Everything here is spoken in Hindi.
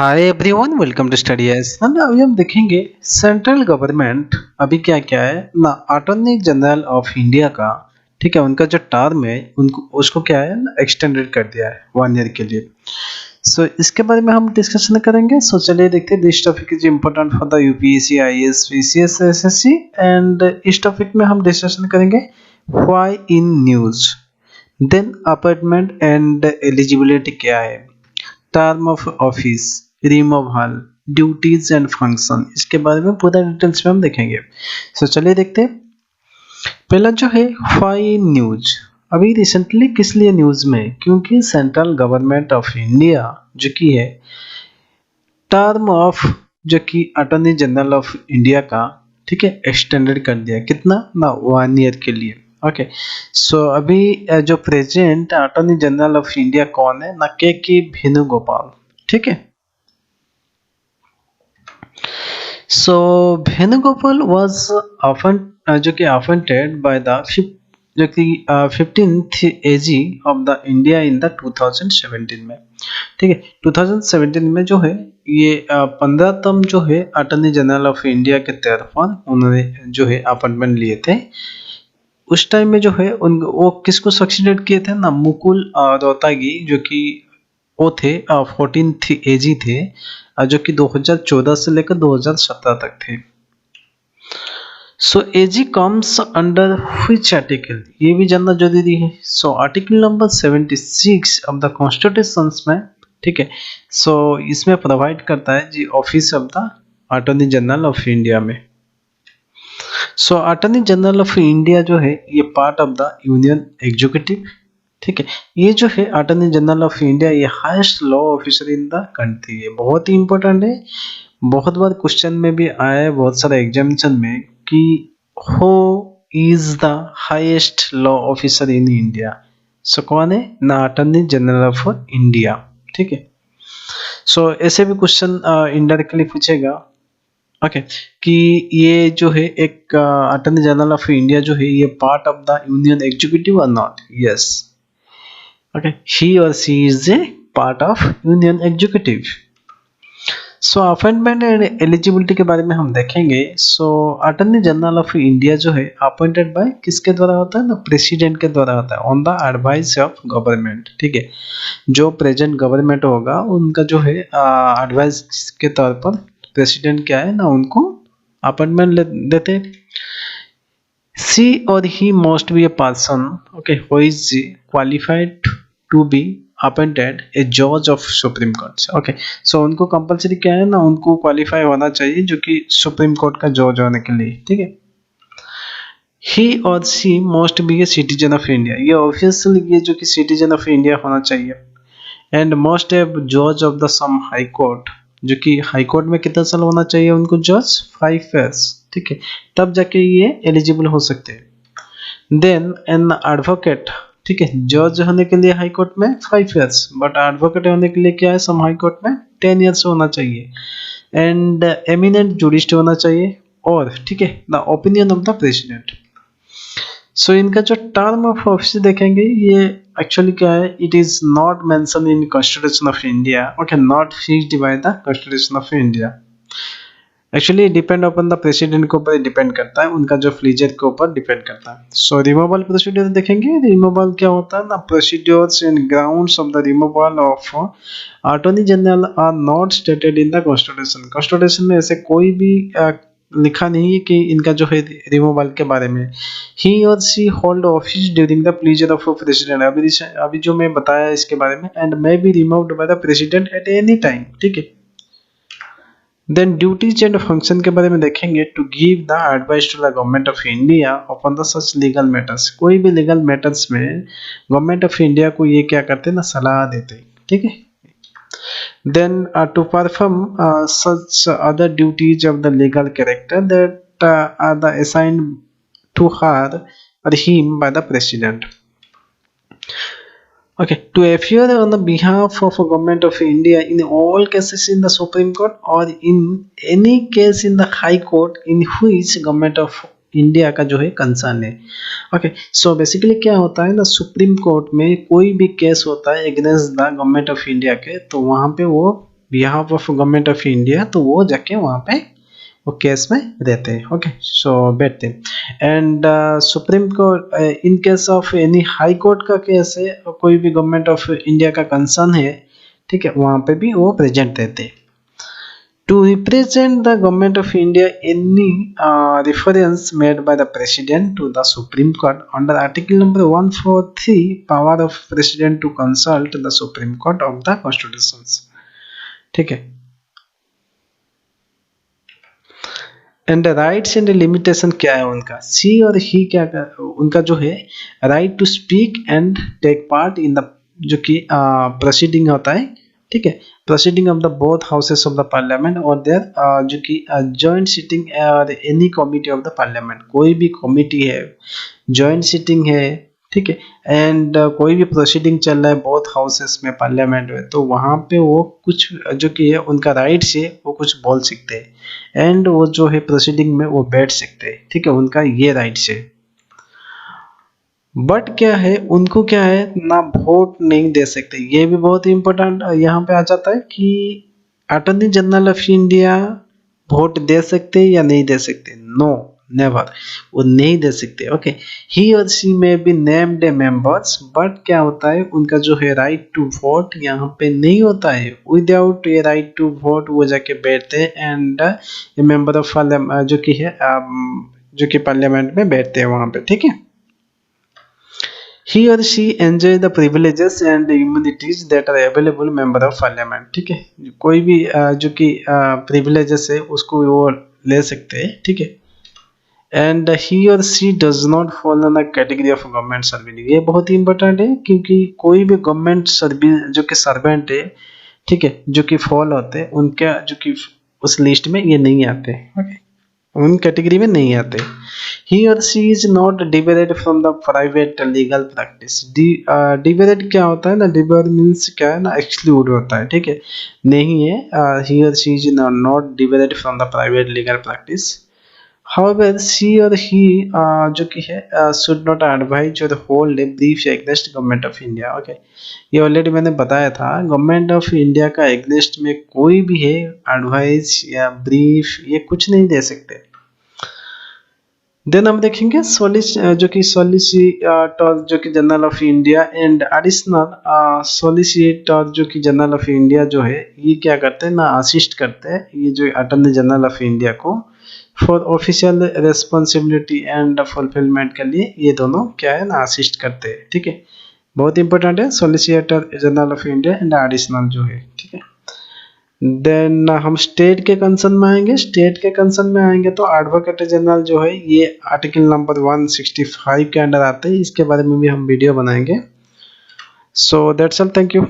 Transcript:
Hi everyone, welcome to study S. अभी हम देखेंगे सेंट्रल गवर्नमेंट अभी क्या क्या है ना। अटॉर्नी जनरल ऑफ इंडिया का, ठीक है, उनका जो टर्म है उनको उसको क्या है ना एक्सटेंडेड कर दिया है 1 ईयर के लिए। सो इसके बारे में हम डिस्कशन करेंगे। सो चलिए देखते हैं। This topic is important for the UPSC, IAS, PCS, SSC. And इस टॉपिक में हम डिस्कशन करेंगे why in news, then appointment and eligibility क्या है, term of office, removal, duties and function, इसके बारे में पूरा डिटेल्स में हम देखेंगे। सो चलिए देखते हैं। पहला जो है व्हाई न्यूज। अभी रिसेंटली किस लिए न्यूज में, क्योंकि सेंट्रल गवर्नमेंट ऑफ इंडिया जो की है टर्म ऑफ, जो कि अटॉर्नी जनरल ऑफ इंडिया का, ठीक है, एक्सटेंडेड कर दिया कितना ना 1 ईयर के लिए। ओके। सो अभी जो present attorney general of India कौन है ना, के वेणुगोपाल, ठीक है। सो वेणुगोपाल वाज often जो कि अपॉइंटेड बाय द जो कि 15th AG of the India in the 2017 में, ठीक है। 2017 में जो है ये 15तम जो है अटॉर्नी जनरल ऑफ इंडिया के तौर पर उन्होंने जो है अपॉइंटमेंट लिए थे। उस टाइम में जो है उन वो किसको सक्सीडेड किए थे ना, मुकुल रोहतगी, जो कि वो थे 14th एजी थे, जो कि 2014 से लेकर 2017 तक थे। So AG comes under which article, ये भी जानना जरूरी है। So article number 76 of the constitution में, ठीक है। सो इसमें प्रोवाइड करता है जी office of the attorney general of India में। So attorney general of India जो है ये part of the union executive, ठीक है। ये जो है अटॉर्नी जनरल ऑफ इंडिया ये highest law officer in the country है। बहुत ही इंपॉर्टेंट है, बहुत बार क्वेश्चन में भी आया है, बहुत सारे एग्जामिनेशन में कि who is the highest law officer in India. So कौन है ना, अटॉर्नी जनरल ऑफ इंडिया, ठीक है। सो ऐसे भी क्वेश्चन इनडायरेक्टली पूछेगा, ओके, कि ये जो है एक अटॉर्नी जनरल ऑफ इंडिया जो है ये part of the union executive और not. Yes, okay, he or she is a part of union executive। So appointment and eligibility के बारे में हम देखेंगे। So attorney general of India जो है अपॉइंटेड बाय किसके द्वारा होता है ना, प्रेसिडेंट के द्वारा होता है, on the advice of government, ठीक है। जो प्रेजेंट गवर्नमेंट होगा उनका जो है एडवाइस के तौर पर प्रेसिडेंट क्या है ना उनको अपॉइंटमेंट देते हैं। She or he must be a person, okay, who is qualified to be appointed a judge of Supreme Court, okay। So उनको कंपलसरी क्या है ना, उनको क्वालिफाई होना चाहिए जो कि सुप्रीम कोर्ट का जज होने के लिए, ठीक है। He or she must be a citizen of India, ये ऑब्वियसली ये जो कि सिटीजन ऑफ इंडिया होना चाहिए। एंड मस्ट हैव जज of the some high court, जो कि हाई कोर्ट में कितना साल होना चाहिए उनको जज, 5 years, ठीक है। तब जाके ये एलिजिबल हो सकते हैं। देन एन एडवोकेट, ठीक है, जज होने के लिए हाई कोर्ट में 5 years, बट एडवोकेट होने के लिए क्या है सम हाई कोर्ट में 10 years होना चाहिए। एंड एमिनेंट जुरिस्ट होना चाहिए, और ठीक है the opinion of the president. So इनका जो टर्म ऑफ ऑफिस देखेंगे ये एक्चुअली क्या है, it is not mention in constitution of India, okay, not fixed by the constitution of India. Actually depend upon the president के ऊपर डिपेंड करता है, उनका जो फ्लीजर के ऊपर डिपेंड करता है। सो रिमूवल प्रोसीड्यूर देखेंगे। रिमूवल क्या होता है ना, procedures and grounds of the removal of attorney general R not stated in the constitution. Constitution में ऐसे कोई भी लिखा नहीं है कि इनका जो है रिमूवल के बारे में। He or she hold office during the pleasure of president, अभी जो मैं बताया इसके बारे में, and may be removed by the president at any time, ठीक है। देन ड्यूटीज एंड फंक्शन के बारे में देखेंगे। To give the advice to the government of India upon the such legal matters, कोई भी लीगल मैटर्स में गवर्नमेंट ऑफ इंडिया को ये क्या करते हैं ना, सलाह देते हैं, ठीक है। Then to perform such other duties of the legal character that are the assigned to her or him by the president. Okay, to appear on the behalf of a government of India in all cases in the Supreme Court or in any case in the High Court in which government of India का जो है कंसर्न है। ओके, सो बेसिकली क्या होता है ना, सुप्रीम कोर्ट में कोई भी केस होता है against the government of India के, तो वहाँ पे वो behalf of government of India, तो वो जाके वहाँ पे वो केस में रहते हैं। ओके, सो बैठते हैं। And supreme court in case of any high court का केस है, कोई भी गवर्नमेंट ऑफ इंडिया का कंसर्न है, ठीक है, वहाँ पे भी वो प्रेजेंट रहते हैं। To represent the government of India, any reference made by the President to the Supreme Court under Article number 143, power of President to consult the Supreme Court of the Constitutions, ठीक है। एंड राइट्स एंड लिमिटेशन क्या है उनका, सी और ही क्या उनका जो है, right to speak and take part in the, जो कि प्रोसीडिंग होता है, ठीक है, proceeding of the both houses of the parliament और देयर जो कि जॉइंट सिटिंग और any committee of the parliament, कोई भी कमिटी है, जॉइंट सिटिंग है, ठीक है, एंड कोई भी प्रोसीडिंग चल रहा है बोथ हाउसेस में पार्लियामेंट में, तो वहाँ पे वो कुछ जो कि है उनका राइट्स है, वो कुछ बोल सकते हैं, एंड वो जो है प्रोसीडिंग में वो बैठ सकते हैं, ठीक है, उनका ये राइट्स है। बट क्या है, उनको क्या है ना, वोट नहीं दे सकते। ये भी बहुत इंपॉर्टेंट यहाँ पे आ जाता है कि attorney general of India vote दे सकते या नहीं दे सकते, नो, नेवर, वो नहीं दे सकते। ओके, ही और सी में be named a members, but क्या होता है उनका जो है राइट टू वोट यहाँ पे नहीं होता है। Without a right to vote वो जाके बैठते हैं, and a member of parliament जो कि है जो कि पार्लियामेंट में बैठते हैं वहाँ पे, ठीक है। He or she enjoy the privileges and immunities that are available member of parliament, ठीक है, कोई भी जो कि privileges है उसको वो ले सकते हैं, ठीक है। And he or she does not follow in the category of government servant, ये बहुत ही इंपॉर्टेंट है, क्योंकि कोई भी गवर्नमेंट सर्विस जो कि सर्वेंट है, ठीक है, जो कि फॉल होते हैं, उनका जो कि उस लिस्ट में ये नहीं आते, ओके, उन कैटेगरी में नहीं आते। He or she is not debarred from the private legal practice. Debarred क्या होता है ना, डिवेरेड मीन्स क्या है ना, एक्सक्लूड होता है, ठीक है, नहीं है। He or she is not debarred from the private legal practice. However, she or he जो कि है should not advise or hold a brief against government of India. Okay, ये ऑलरेडी मैंने बताया था, गवर्नमेंट ऑफ इंडिया का एग्नेस्ट में कोई भी है एडवाइस या ब्रीफ ये कुछ नहीं दे सकते। देन हम देखेंगे जो कि सॉलिसिटर जो कि general of India and additional solicitor जो कि जनरल ऑफ इंडिया जो है, ये क्या करते हैं ना, असिस्ट करते हैं ये जो अटॉर्नी जनरल ऑफ इंडिया को for official responsibility and fulfilment के लिए, ये दोनों क्या है ना, असिस्ट करते हैं, ठीक है, बहुत इंपॉर्टेंट है solicitor general of India and additional जो है, ठीक है। देन हम स्टेट के कंसर्न में आएंगे। स्टेट के कंसर्न में आएंगे तो एडवोकेट जनरल जो है ये आर्टिकल नंबर 165 के अंडर आते हैं, इसके बारे में भी हम वीडियो बनाएंगे। So that's all, thank you.